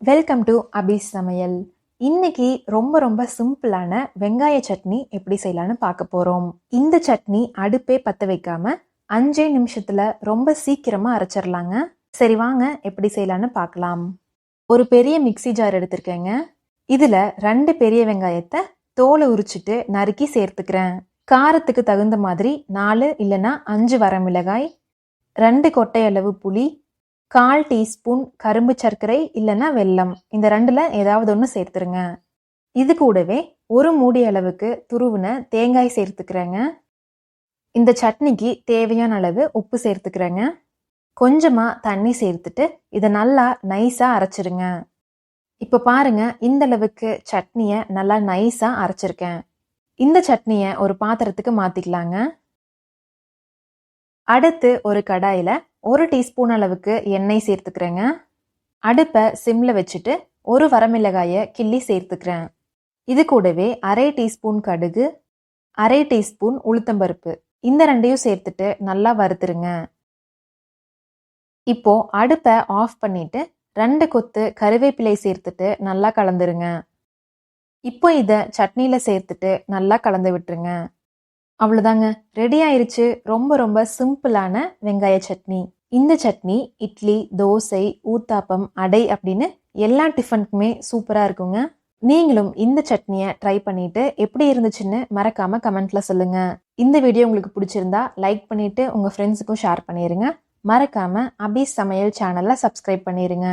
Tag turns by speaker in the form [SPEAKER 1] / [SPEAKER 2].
[SPEAKER 1] Welcome to அபி சமையல். இன்னைக்கு ரொம்ப ரொம்ப சிம்பிளான வெங்காய சட்னி எப்படி செய்யலான்னு பார்க்க போறோம். இந்த சட்னி அடுப்பே பத்த வைக்காம 5 நிமிஷத்துல ரொம்ப சீக்கிரமா அரைச்சிடலாங்க. சரி வாங்க எப்படி செய்யலான்னு பார்க்கலாம். ஒரு பெரிய மிக்ஸி ஜார் எடுத்திருக்கேங்க. இதுல 2 பெரிய வெங்காயத்தை தோலை உரிச்சிட்டு நறுக்கி சேர்த்துக்கிறேன். காரத்துக்கு தகுந்த மாதிரி 4 இல்லைன்னா 5 வரமிளகாய், 2 கொட்டை அளவு புளி, 1/4 டீஸ்பூன் கரும்பு சர்க்கரை இல்லைன்னா வெல்லம், இந்த 2ல ஏதாவது ஒன்று சேர்த்துருங்க. இது கூடவே ஒரு மூடி அளவுக்கு துருவின தேங்காய் சேர்த்துக்கிறேங்க. இந்த சட்னிக்கு தேவையான அளவு உப்பு சேர்த்துக்கிறேங்க. கொஞ்சமா தண்ணி சேர்த்துட்டு இதை நல்லா நைஸா அரைச்சிருங்க. இப்போ பாருங்க, இந்த அளவுக்கு சட்னியை நல்லா நைஸா அரைச்சிருக்கேன். இந்த சட்னியை ஒரு பாத்திரத்துக்கு மாத்திக்கலாங்க. அடுத்து ஒரு கடாயில 1 டீஸ்பூன் அளவுக்கு எண்ணெய் சேர்த்துக்கிறேங்க. அடுப்பை சிம்ல வச்சுட்டு ஒரு வரமிளகாயை கிள்ளி சேர்த்துக்கிறேன். இது கூடவே 1/2 டீஸ்பூன் கடுகு, 1/2 டீஸ்பூன் உளுத்தம்பருப்பு, இந்த 2ஐயும் சேர்த்துட்டு நல்லா வறுத்துருங்க. இப்போ அடுப்பை ஆஃப் பண்ணிட்டு 2 கொத்து கருவேப்பிலை சேர்த்துட்டு நல்லா கலந்துருங்க. இப்போ இதை சட்னியில சேர்த்துட்டு நல்லா கலந்து விட்டுருங்க. அவ்வளோதாங்க, ரெடி ஆயிருச்சு. ரொம்ப ரொம்ப சிம்பிளான வெங்காய சட்னி. இந்த சட்னி இட்லி, தோசை, ஊத்தாப்பம், அடை அப்படின்னு எல்லா டிஃபனுக்குமே சூப்பராக இருக்குங்க. நீங்களும் இந்த சட்னியை ட்ரை பண்ணிட்டு எப்படி இருந்துச்சுன்னு மறக்காம கமெண்ட்ல சொல்லுங்க. இந்த வீடியோ உங்களுக்கு பிடிச்சிருந்தா லைக் பண்ணிட்டு உங்க ஃப்ரெண்ட்ஸுக்கும் ஷேர் பண்ணிருங்க. மறக்காம அபி சமையல் சேனலை சப்ஸ்கிரைப் பண்ணிருங்க.